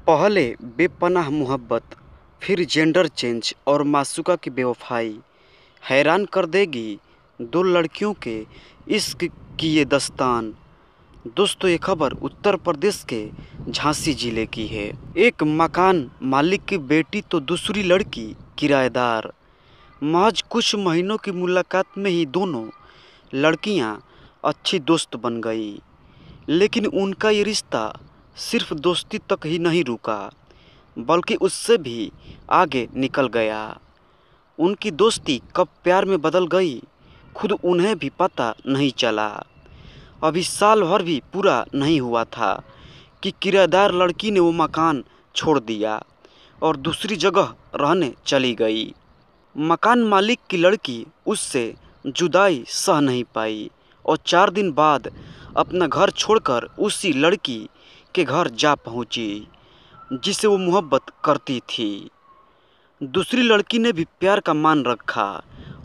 पहले बेपनाह मोहब्बत, फिर जेंडर चेंज और मासूका की बेवफाई हैरान कर देगी दो लड़कियों के इश्क की ये दास्तान। दोस्तों, ये खबर उत्तर प्रदेश के झांसी जिले की है। एक मकान मालिक की बेटी तो दूसरी लड़की किराएदार। महज कुछ महीनों की मुलाकात में ही दोनों लड़कियां अच्छी दोस्त बन गई। लेकिन उनका ये रिश्ता सिर्फ दोस्ती तक ही नहीं रुका, बल्कि उससे भी आगे निकल गया। उनकी दोस्ती कब प्यार में बदल गई, खुद उन्हें भी पता नहीं चला। अभी साल भर भी पूरा नहीं हुआ था कि किराएदार लड़की ने वो मकान छोड़ दिया और दूसरी जगह रहने चली गई। मकान मालिक की लड़की उससे जुदाई सह नहीं पाई और 4 दिन बाद अपना घर छोड़कर उसी लड़की के घर जा पहुंची जिसे वो मोहब्बत करती थी। दूसरी लड़की ने भी प्यार का मान रखा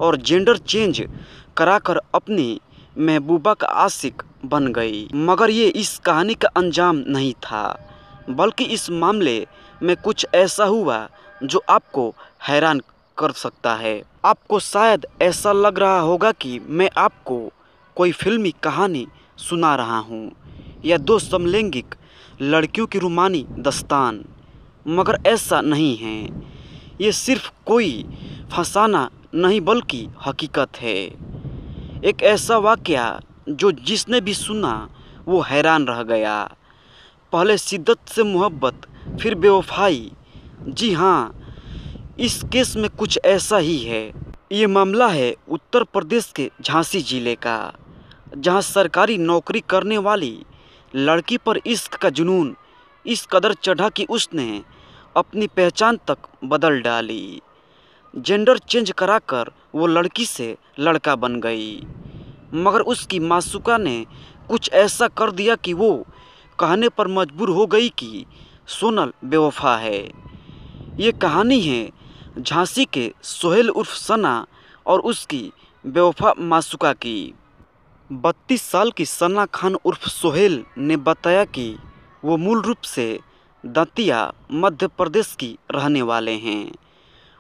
और जेंडर चेंज कराकर अपनी महबूबा का आशिक बन गई। मगर ये इस कहानी का अंजाम नहीं था, बल्कि इस मामले में कुछ ऐसा हुआ जो आपको हैरान कर सकता है। आपको शायद ऐसा लग रहा होगा कि मैं आपको कोई फिल्मी कहानी सुना रहा हूँ या दो समलैंगिक लड़कियों की रूमानी दास्तान, मगर ऐसा नहीं है। ये सिर्फ कोई फसाना नहीं बल्कि हकीकत है। एक ऐसा वाकया जो जिसने भी सुना वो हैरान रह गया। पहले शिद्दत से मोहब्बत, फिर बेवफाई। जी हाँ, इस केस में कुछ ऐसा ही है। ये मामला है उत्तर प्रदेश के झांसी जिले का, जहां सरकारी नौकरी करने वाली लड़की पर इश्क का जुनून इस कदर चढ़ा कि उसने अपनी पहचान तक बदल डाली। जेंडर चेंज कराकर वो लड़की से लड़का बन गई, मगर उसकी मासूका ने कुछ ऐसा कर दिया कि वो कहने पर मजबूर हो गई कि सोनल बेवफा है। ये कहानी है झांसी के सोहेल उर्फ सना और उसकी बेवफा मासूका की। 32 साल की सना खान उर्फ सोहेल ने बताया कि वो मूल रूप से दतिया मध्य प्रदेश की रहने वाले हैं।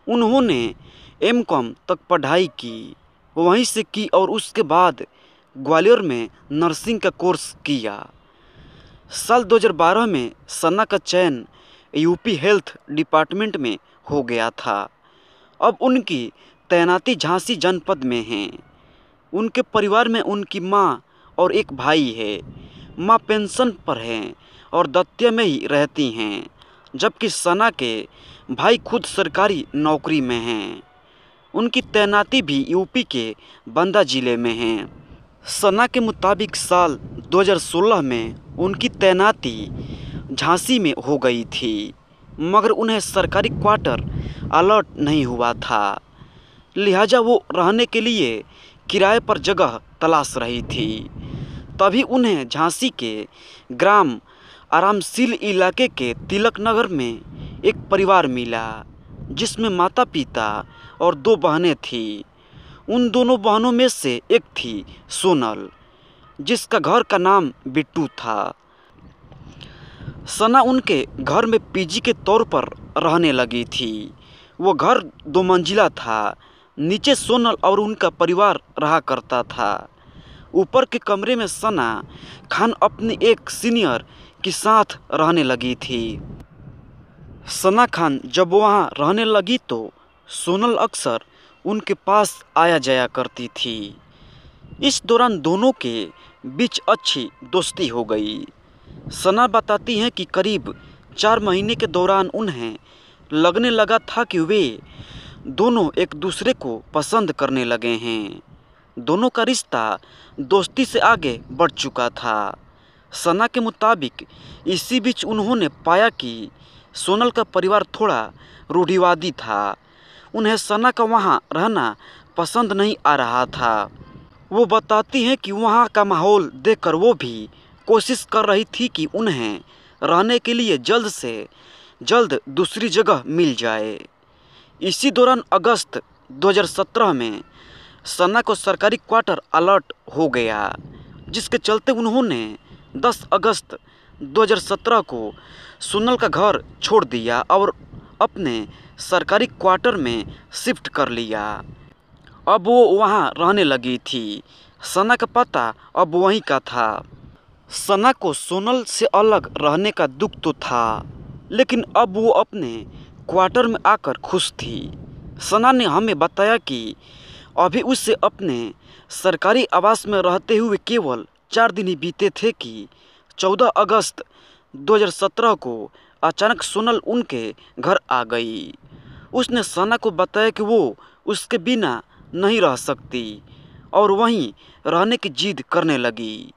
उन्होंने एमकॉम तक पढ़ाई की, वहीं से की और उसके बाद ग्वालियर में नर्सिंग का कोर्स किया। साल 2012 में सना का चयन यूपी हेल्थ डिपार्टमेंट में हो गया था। अब उनकी तैनाती झांसी जनपद में है। उनके परिवार में उनकी मां और एक भाई है। मां पेंशन पर हैं और दतिया में ही रहती हैं, जबकि सना के भाई खुद सरकारी नौकरी में हैं। उनकी तैनाती भी यूपी के बंदा जिले में है। सना के मुताबिक साल 2016 में उनकी तैनाती झांसी में हो गई थी, मगर उन्हें सरकारी क्वार्टर अलॉट नहीं हुआ था, लिहाजा वो रहने के लिए किराए पर जगह तलाश रही थी। तभी उन्हें झांसी के ग्राम आरामशील इलाके के तिलक नगर में एक परिवार मिला, जिसमें माता पिता और 2 बहनें थीं। उन दोनों बहनों में से एक थी सोनल, जिसका घर का नाम बिट्टू था। सना उनके घर में पीजी के तौर पर रहने लगी थी। वो घर 2 मंजिला था। नीचे सोनल और उनका परिवार रहा करता था। ऊपर के कमरे में सना खान अपनी एक सीनियर के साथ रहने लगी थी। सना खान जब वहाँ रहने लगी तो सोनल अक्सर उनके पास आया जाया करती थी। इस दौरान दोनों के बीच अच्छी दोस्ती हो गई। सना बताती हैं कि करीब 4 महीने के दौरान उन्हें लगने लगा था कि वे दोनों एक दूसरे को पसंद करने लगे हैं। दोनों का रिश्ता दोस्ती से आगे बढ़ चुका था। सना के मुताबिक इसी बीच उन्होंने पाया कि सोनल का परिवार थोड़ा रूढ़िवादी था। उन्हें सना का वहाँ रहना पसंद नहीं आ रहा था। वो बताती हैं कि वहाँ का माहौल देखकर वो भी कोशिश कर रही थी कि उन्हें रहने के लिए जल्द से जल्द दूसरी जगह मिल जाए। इसी दौरान अगस्त 2017 में सना को सरकारी क्वार्टर अलॉट हो गया, जिसके चलते उन्होंने 10 अगस्त 2017 को सोनल का घर छोड़ दिया और अपने सरकारी क्वार्टर में शिफ्ट कर लिया। अब वो वहाँ रहने लगी थी। सना का पता अब वहीं का था। सना को सोनल से अलग रहने का दुख तो था, लेकिन अब वो अपने क्वार्टर में आकर खुश थी। सना ने हमें बताया कि अभी उससे अपने सरकारी आवास में रहते हुए केवल 4 दिन ही बीते थे कि 14 अगस्त 2017 को अचानक सोनल उनके घर आ गई। उसने सना को बताया कि वो उसके बिना नहीं रह सकती और वहीं रहने की जिद करने लगी।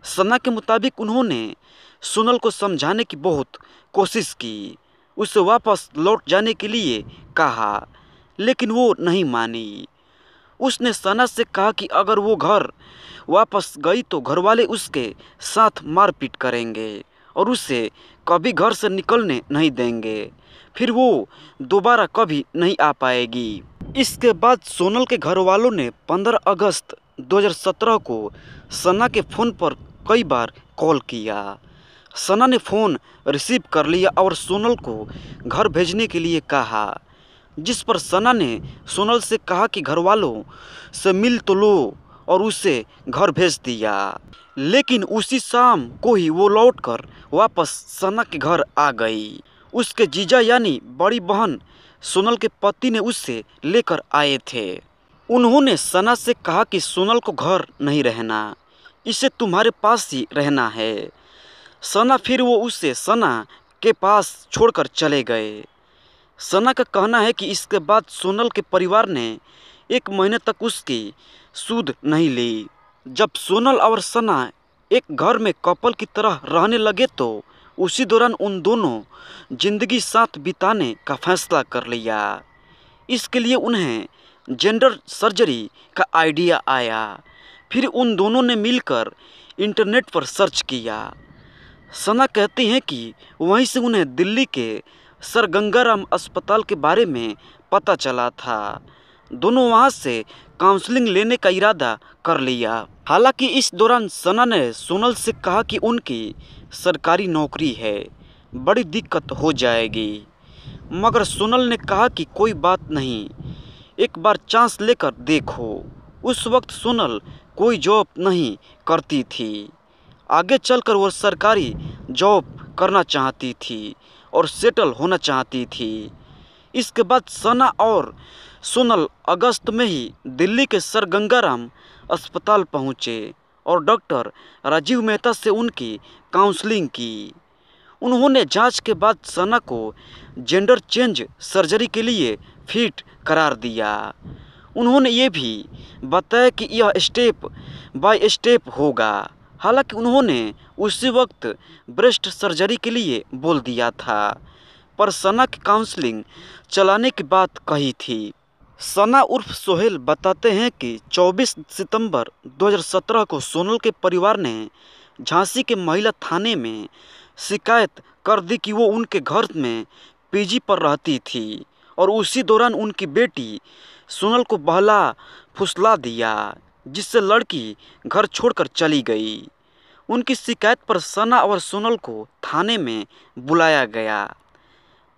सना के मुताबिक उन्होंने सोनल को समझाने की बहुत कोशिश की, उसे वापस लौट जाने के लिए कहा, लेकिन वो नहीं मानी। उसने सना से कहा कि अगर वो घर वापस गई तो घरवाले उसके साथ मारपीट करेंगे और उसे कभी घर से निकलने नहीं देंगे, फिर वो दोबारा कभी नहीं आ पाएगी। इसके बाद सोनल के घर वालों ने 15 अगस्त 2017 को सना के फ़ोन पर कई बार कॉल किया। सना ने फ़ोन रिसीव कर लिया और सोनल को घर भेजने के लिए कहा, जिस पर सना ने सोनल से कहा कि घर वालों से मिल तो लो, और उसे घर भेज दिया। लेकिन उसी शाम को ही वो लौटकर वापस सना के घर आ गई। उसके जीजा यानी बड़ी बहन सोनल के पति ने उससे लेकर आए थे। उन्होंने सना से कहा कि सोनल को घर नहीं रहना, इसे तुम्हारे पास ही रहना है। फिर वो उसे सना के पास छोड़कर चले गए। सना का कहना है कि इसके बाद सोनल के परिवार ने 1 महीने तक उसकी सुध नहीं ली। जब सोनल और सना एक घर में कपल की तरह रहने लगे तो उसी दौरान उन दोनों जिंदगी साथ बिताने का फैसला कर लिया। इसके लिए उन्हें जेंडर सर्जरी का आइडिया आया। फिर उन दोनों ने मिलकर इंटरनेट पर सर्च किया। सना कहती हैं कि वहीं से उन्हें दिल्ली के सर गंगाराम अस्पताल के बारे में पता चला था। दोनों वहां से काउंसलिंग लेने का इरादा कर लिया। हालांकि इस दौरान सना ने सोनल से कहा कि उनकी सरकारी नौकरी है, बड़ी दिक्कत हो जाएगी, मगर सोनल ने कहा कि कोई बात नहीं, एक बार चांस लेकर देखो। उस वक्त सोनल कोई जॉब नहीं करती थी। आगे चलकर वो सरकारी जॉब करना चाहती थी और सेटल होना चाहती थी। इसके बाद सना और सोनल अगस्त में ही दिल्ली के सर गंगाराम अस्पताल पहुंचे और डॉक्टर राजीव मेहता से उनकी काउंसलिंग की। उन्होंने जांच के बाद सना को जेंडर चेंज सर्जरी के लिए फिट करार दिया। उन्होंने ये भी बताया कि यह स्टेप बाय स्टेप होगा। हालांकि उन्होंने उसी वक्त ब्रेस्ट सर्जरी के लिए बोल दिया था, पर सना की काउंसलिंग चलाने की बात कही थी। सना उर्फ सोहेल बताते हैं कि 24 सितंबर 2017 को सोनल के परिवार ने झांसी के महिला थाने में शिकायत कर दी कि वो उनके घर में पीजी पर रहती थी और उसी दौरान उनकी बेटी सोनल को बहला फुसला दिया, जिससे लड़की घर छोड़कर चली गई। उनकी शिकायत पर सना और सोनल को थाने में बुलाया गया।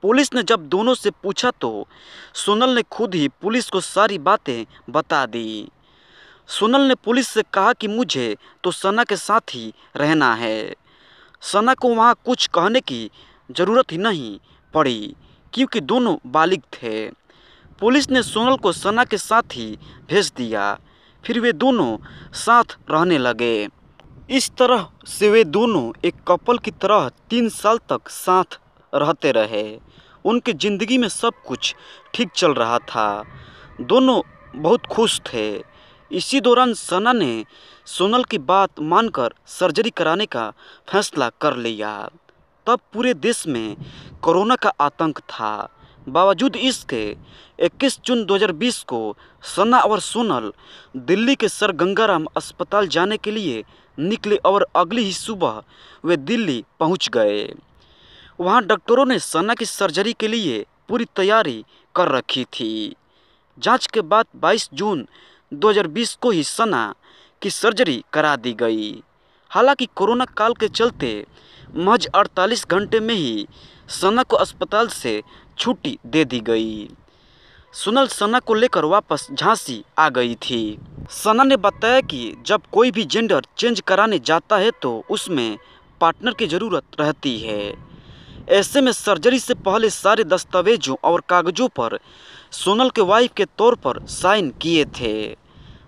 पुलिस ने जब दोनों से पूछा तो सोनल ने खुद ही पुलिस को सारी बातें बता दी। सोनल ने पुलिस से कहा कि मुझे तो सना के साथ ही रहना है। सना को वहाँ कुछ कहने की ज़रूरत ही नहीं पड़ी क्योंकि दोनों बालिग थे। पुलिस ने सोनल को सना के साथ ही भेज दिया। फिर वे दोनों साथ रहने लगे। इस तरह से वे दोनों एक कपल की तरह 3 साल तक साथ रहते रहे। उनकी ज़िंदगी में सब कुछ ठीक चल रहा था, दोनों बहुत खुश थे। इसी दौरान सना ने सोनल की बात मानकर सर्जरी कराने का फैसला कर लिया। तब पूरे देश में कोरोना का आतंक था। बावजूद इसके 21 जून 2020 को सना और सोनल दिल्ली के सर गंगाराम अस्पताल जाने के लिए निकले और अगली ही सुबह वे दिल्ली पहुंच गए। वहां डॉक्टरों ने सना की सर्जरी के लिए पूरी तैयारी कर रखी थी। जांच के बाद 22 जून 2020 को ही सना की सर्जरी करा दी गई। हालांकि कोरोना काल के चलते महज 48 घंटे में ही सना को अस्पताल से छुट्टी दे दी गई। सोनल सना को लेकर वापस झांसी आ गई थी। सना ने बताया कि जब कोई भी जेंडर चेंज कराने जाता है तो उसमें पार्टनर की ज़रूरत रहती है। ऐसे में सर्जरी से पहले सारे दस्तावेजों और कागजों पर सोनल के वाइफ के तौर पर साइन किए थे,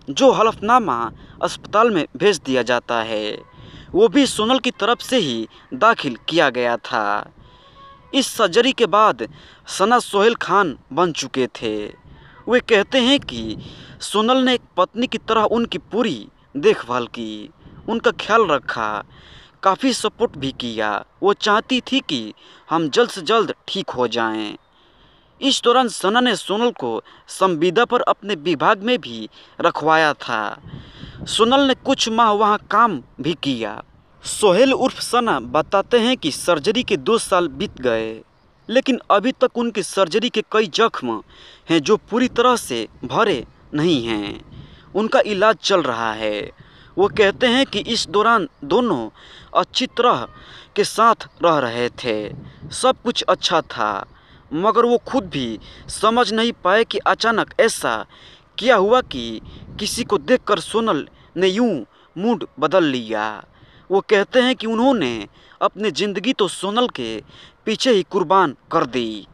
जो हलफनामा अस्पताल में भेज दिया जाता है, वो भी सोनल की तरफ से ही दाखिल किया गया था। इस सर्जरी के बाद सना सोहेल खान बन चुके थे। वे कहते हैं कि सोनल ने एक पत्नी की तरह उनकी पूरी देखभाल की, उनका ख्याल रखा, काफ़ी सपोर्ट भी किया। वो चाहती थी कि हम जल्द से जल्द ठीक हो जाएं। इस दौरान सना ने सोनल को संविदा पर अपने विभाग में भी रखवाया था। सोनल ने कुछ माह वहां काम भी किया। सोहेल उर्फ सना बताते हैं कि सर्जरी के 2 साल बीत गए, लेकिन अभी तक उनकी सर्जरी के कई जख्म हैं जो पूरी तरह से भरे नहीं हैं। उनका इलाज चल रहा है। वो कहते हैं कि इस दौरान दोनों अच्छी तरह के साथ रह रहे थे, सब कुछ अच्छा था, मगर वो खुद भी समझ नहीं पाए कि अचानक ऐसा क्या हुआ कि किसी को देखकर सोनल ने यूं मूड बदल लिया। वो कहते हैं कि उन्होंने अपनी ज़िंदगी तो सोनल के पीछे ही कुर्बान कर दी।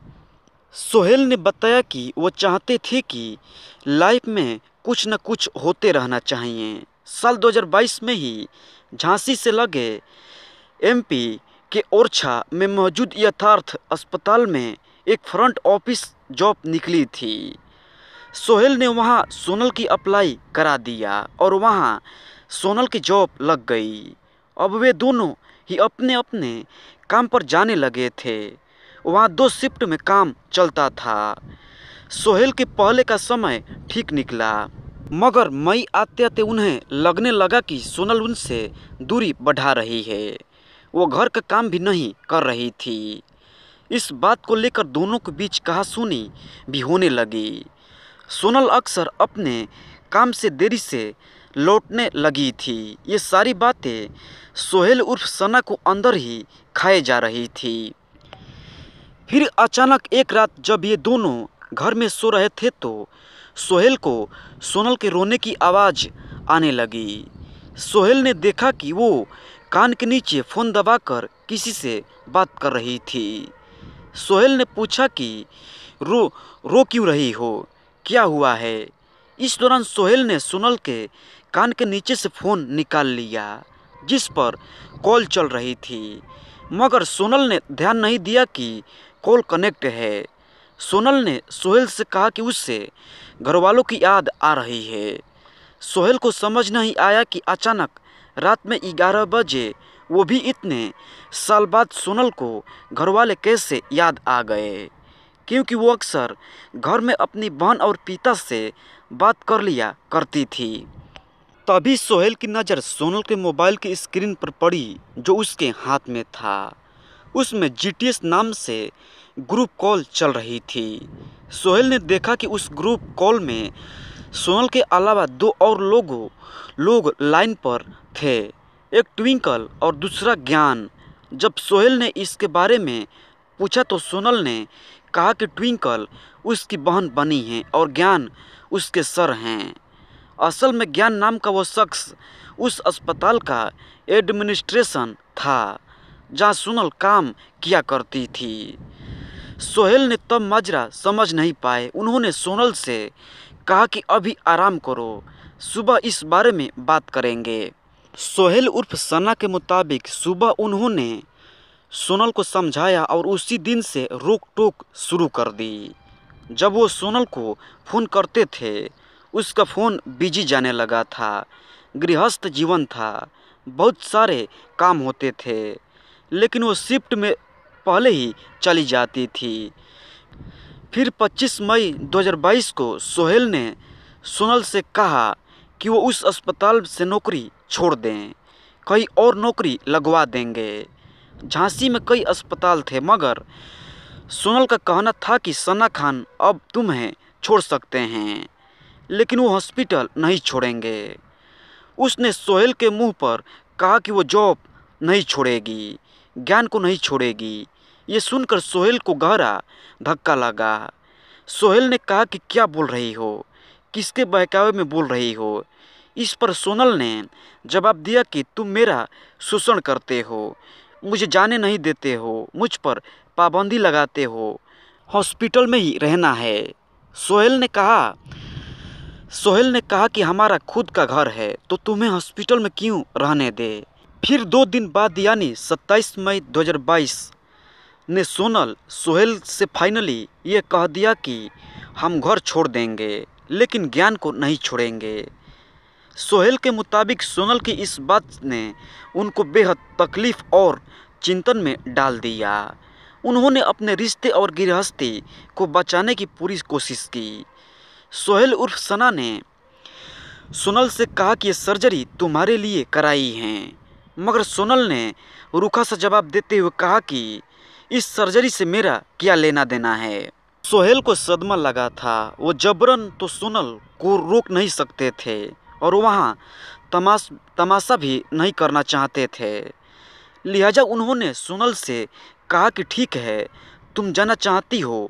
सोहेल ने बताया कि वो चाहते थे कि लाइफ में कुछ न कुछ होते रहना चाहिए। साल 2022 में ही झांसी से लगे एमपी के ओरछा में मौजूद यथार्थ अस्पताल में एक फ्रंट ऑफिस जॉब निकली थी। सोहेल ने वहां सोनल की अप्लाई करा दिया और वहां सोनल की जॉब लग गई। अब वे दोनों ही अपने अपने काम पर जाने लगे थे। वहाँ 2 शिफ्ट में काम चलता था। सोहेल के पहले का समय ठीक निकला, मगर मई आते आते उन्हें लगने लगा कि सोनल उनसे दूरी बढ़ा रही है। वो घर का काम भी नहीं कर रही थी। इस बात को लेकर दोनों के बीच कहासुनी भी होने लगी। सोनल अक्सर अपने काम से देरी से लौटने लगी थी। ये सारी बातें सोहेल उर्फ सना को अंदर ही खाए जा रही थी। फिर अचानक एक रात जब ये दोनों घर में सो रहे थे तो सोहेल को सोनल के रोने की आवाज़ आने लगी। सोहेल ने देखा कि वो कान के नीचे फ़ोन दबाकर किसी से बात कर रही थी। सोहेल ने पूछा कि रो क्यों रही हो, क्या हुआ है? इस दौरान सोहेल ने सोनल के कान के नीचे से फ़ोन निकाल लिया जिस पर कॉल चल रही थी, मगर सोनल ने ध्यान नहीं दिया कि कॉल कनेक्ट है। सोनल ने सोहेल से कहा कि उससे घरवालों की याद आ रही है। सोहेल को समझ नहीं आया कि अचानक रात में 11 बजे वो भी इतने साल बाद सोनल को घरवाले कैसे याद आ गए, क्योंकि वो अक्सर घर में अपनी बहन और पिता से बात कर लिया करती थी। तभी सोहेल की नज़र सोनल के मोबाइल की स्क्रीन पर पड़ी जो उसके हाथ में था। उसमें जीटीएस नाम से ग्रुप कॉल चल रही थी। सोहेल ने देखा कि उस ग्रुप कॉल में सोनल के अलावा 2 और लोग लाइन पर थे, एक ट्विंकल और दूसरा ज्ञान। जब सोहेल ने इसके बारे में पूछा तो सोनल ने कहा कि ट्विंकल उसकी बहन बनी है और ज्ञान उसके सर हैं। असल में ज्ञान नाम का वो शख्स उस अस्पताल का एडमिनिस्ट्रेशन था जहाँ सोनल काम किया करती थी। सोहेल ने तब माजरा समझ नहीं पाए। उन्होंने सोनल से कहा कि अभी आराम करो, सुबह इस बारे में बात करेंगे। सोहेल उर्फ सना के मुताबिक सुबह उन्होंने सोनल को समझाया और उसी दिन से रोक टोक शुरू कर दी। जब वो सोनल को फ़ोन करते थे उसका फ़ोन बिजी जाने लगा था। गृहस्थ जीवन था, बहुत सारे काम होते थे, लेकिन वो शिफ्ट में पहले ही चली जाती थी। फिर 25 मई 2022 को सोहेल ने सोनल से कहा कि वो उस अस्पताल से नौकरी छोड़ दें, कहीं और नौकरी लगवा देंगे। झांसी में कई अस्पताल थे, मगर सोनल का कहना था कि सना खान अब तुम्हें छोड़ सकते हैं, लेकिन वो हॉस्पिटल नहीं छोड़ेंगे। उसने सोहेल के मुंह पर कहा कि वो जॉब नहीं छोड़ेगी, ज्ञान को नहीं छोड़ेगी। ये सुनकर सोहेल को गहरा धक्का लगा। सोहेल ने कहा कि क्या बोल रही हो, किसके बहकावे में बोल रही हो। इस पर सोनल ने जवाब दिया कि तुम मेरा शोषण करते हो, मुझे जाने नहीं देते हो, मुझ पर पाबंदी लगाते हो, हॉस्पिटल में ही रहना है। सोहेल ने कहा कि हमारा खुद का घर है तो तुम्हें हॉस्पिटल में क्यों रहने दे। फिर 2 दिन बाद यानी 27 मई 2022 ने सोनल सोहेल से फाइनली ये कह दिया कि हम घर छोड़ देंगे लेकिन ज्ञान को नहीं छोड़ेंगे। सोहेल के मुताबिक सोनल की इस बात ने उनको बेहद तकलीफ़ और चिंतन में डाल दिया। उन्होंने अपने रिश्ते और गृहस्थी को बचाने की पूरी कोशिश की। सोहेल उर्फ सना ने सोनल से कहा कि ये सर्जरी तुम्हारे लिए कराई है, मगर सोनल ने रूखा सा जवाब देते हुए कहा कि इस सर्जरी से मेरा क्या लेना देना है। सोहेल को सदमा लगा था। वो जबरन तो सोनल को रोक नहीं सकते थे और वहाँ तमाशा भी नहीं करना चाहते थे। लिहाजा उन्होंने सोनल से कहा कि ठीक है, तुम जाना चाहती हो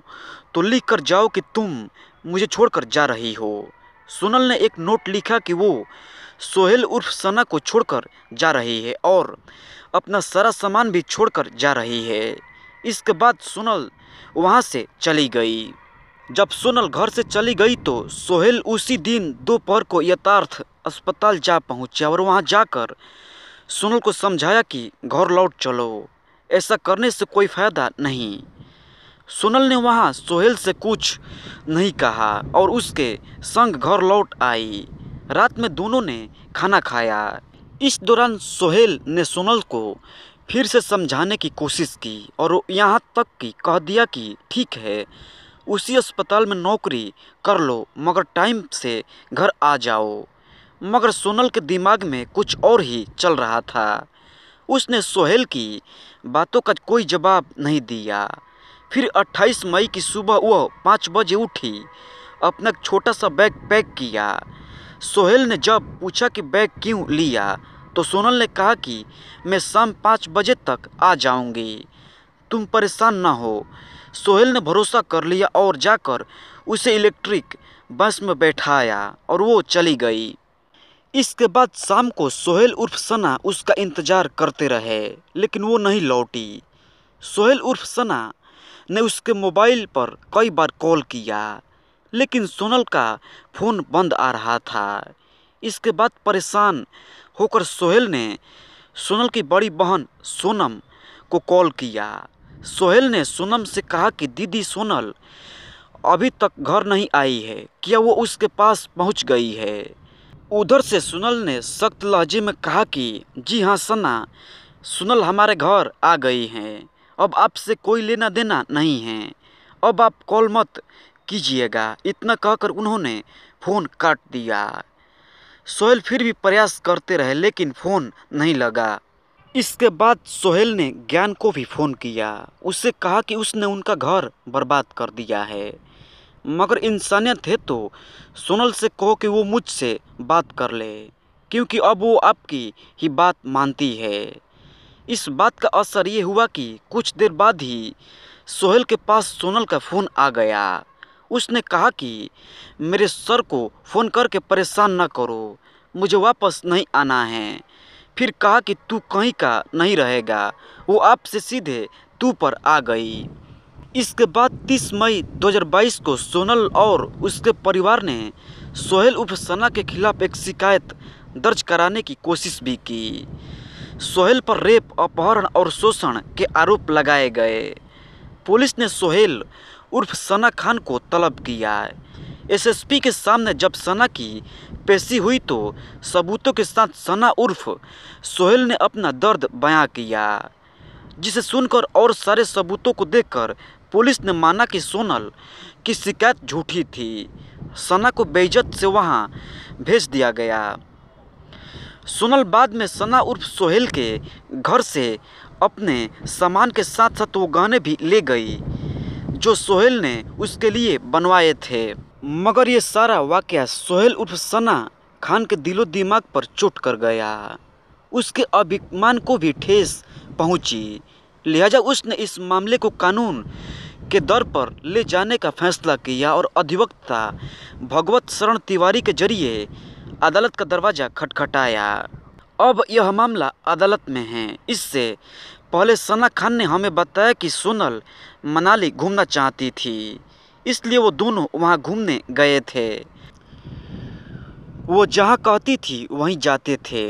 तो लिख कर जाओ कि तुम मुझे छोड़कर जा रही हो। सोनल ने एक नोट लिखा कि वो सोहेल उर्फ सना को छोड़कर जा रही है और अपना सारा सामान भी छोड़कर जा रही है। इसके बाद सोनल वहाँ से चली गई। जब सोनल घर से चली गई तो सोहेल उसी दिन दोपहर को यथार्थ अस्पताल जा पहुँचा और वहाँ जाकर सोनल को समझाया कि घर लौट चलो, ऐसा करने से कोई फ़ायदा नहीं। सोनल ने वहाँ सोहेल से कुछ नहीं कहा और उसके संग घर लौट आई। रात में दोनों ने खाना खाया। इस दौरान सोहेल ने सोनल को फिर से समझाने की कोशिश की और यहाँ तक कि कह दिया कि ठीक है, उसी अस्पताल में नौकरी कर लो मगर टाइम से घर आ जाओ। मगर सोनल के दिमाग में कुछ और ही चल रहा था। उसने सोहेल की बातों का कोई जवाब नहीं दिया। फिर 28 मई की सुबह वह 5 बजे उठी, अपना छोटा सा बैग पैक किया। सोहेल ने जब पूछा कि बैग क्यों लिया तो सोनल ने कहा कि मैं शाम 5 बजे तक आ जाऊंगी, तुम परेशान ना हो। सोहेल ने भरोसा कर लिया और जाकर उसे इलेक्ट्रिक बस में बैठाया और वो चली गई। इसके बाद शाम को सोहेल उर्फ सना उसका इंतज़ार करते रहे लेकिन वो नहीं लौटी। सोहेल उर्फ सना ने उसके मोबाइल पर कई बार कॉल किया लेकिन सोनल का फ़ोन बंद आ रहा था। इसके बाद परेशान होकर सोहेल ने सोनल की बड़ी बहन सोनम को कॉल किया। सोहेल ने सोनम से कहा कि दीदी सोनल अभी तक घर नहीं आई है, क्या वो उसके पास पहुंच गई है। उधर से सोनल ने सख्त लहजे में कहा कि जी हाँ सना, सोनल हमारे घर आ गई हैं, अब आपसे कोई लेना देना नहीं है, अब आप कॉल मत कीजिएगा। इतना कहकर उन्होंने फ़ोन काट दिया। सोहेल फिर भी प्रयास करते रहे लेकिन फ़ोन नहीं लगा। इसके बाद सोहेल ने ज्ञान को भी फ़ोन किया, उससे कहा कि उसने उनका घर बर्बाद कर दिया है, मगर इंसानियत है तो सोनल से कहो कि वो मुझसे बात कर ले क्योंकि अब वो आपकी ही बात मानती है। इस बात का असर ये हुआ कि कुछ देर बाद ही सोहेल के पास सोनल का फ़ोन आ गया। उसने कहा कि मेरे सर को फ़ोन करके परेशान न करो, मुझे वापस नहीं आना है। फिर कहा कि तू कहीं का नहीं रहेगा। वो आपसे सीधे तू पर आ गई। इसके बाद 30 मई 2022 को सोनल और उसके परिवार ने सोहेल उर्फ सना के खिलाफ एक शिकायत दर्ज कराने की कोशिश भी की। सोहेल पर रेप, अपहरण और शोषण के आरोप लगाए गए। पुलिस ने सोहेल उर्फ सना खान को तलब किया। एसएसपी के सामने जब सना की पेशी हुई तो सबूतों के साथ सना उर्फ सोहेल ने अपना दर्द बयां किया, जिसे सुनकर और सारे सबूतों को देखकर पुलिस ने माना कि सोनल की शिकायत झूठी थी। सना को बेइज्जत से वहां भेज दिया गया। सोनल बाद में सना उर्फ सोहेल के घर से अपने सामान के साथ साथ वो गहने भी ले गई जो सोहेल ने उसके लिए बनवाए थे। मगर ये सारा वाकया सोहेल उर्फ सना खान के दिलो दिमाग पर चोट कर गया। उसके अभिमान को भी ठेस पहुंची। लिहाजा उसने इस मामले को कानून के दर पर ले जाने का फैसला किया और अधिवक्ता भगवत शरण तिवारी के जरिए अदालत का दरवाज़ा खटखटाया। अब यह मामला अदालत में है। इससे पहले सना खान ने हमें बताया कि सोनल मनाली घूमना चाहती थी, इसलिए वो दोनों वहाँ घूमने गए थे। वो जहाँ कहती थी वहीं जाते थे।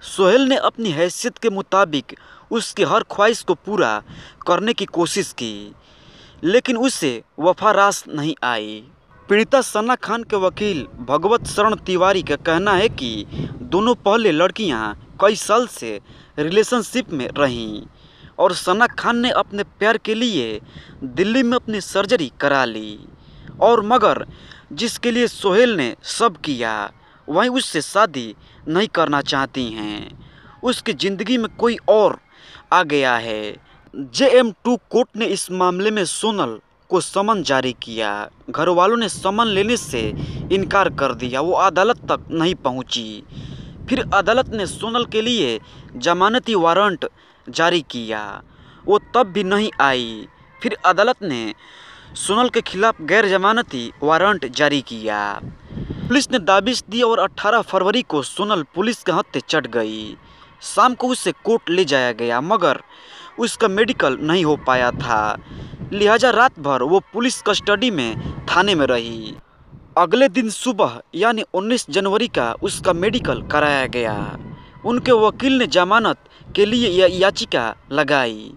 सोहेल ने अपनी हैसियत के मुताबिक उसकी हर ख्वाहिश को पूरा करने की कोशिश की, लेकिन उससे वफा रास नहीं आई। पीड़िता सना खान के वकील भगवत शरण तिवारी का कहना है कि दोनों पहले लड़कियां कई साल से रिलेशनशिप में रहीं और सना खान ने अपने प्यार के लिए दिल्ली में अपनी सर्जरी करा ली, और मगर जिसके लिए सोहेल ने सब किया वहीं उससे शादी नहीं करना चाहती हैं। उसकी ज़िंदगी में कोई और आ गया है। JM2 कोर्ट ने इस मामले में सोनल को समन जारी किया। घर वालों ने समन लेने से इनकार कर दिया। वो अदालत तक नहीं पहुंची। फिर अदालत ने सोनल के लिए जमानती वारंट जारी किया, वो तब भी नहीं आई। फिर अदालत ने सोनल के खिलाफ गैर जमानती वारंट जारी किया। पुलिस ने दाबिश दी और 18 फरवरी को सोनल पुलिस के हत्थे चढ़ गई। शाम को उसे कोर्ट ले जाया गया, मगर उसका मेडिकल नहीं हो पाया था। लिहाजा रात भर वो पुलिस कस्टडी में थाने में रही। अगले दिन सुबह यानी 19 जनवरी का उसका मेडिकल कराया गया। उनके वकील ने जमानत के लिए यह याचिका लगाई।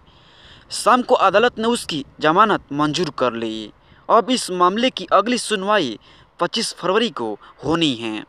शाम को अदालत ने उसकी जमानत मंजूर कर ली। अब इस मामले की अगली सुनवाई 25 फरवरी को होनी है।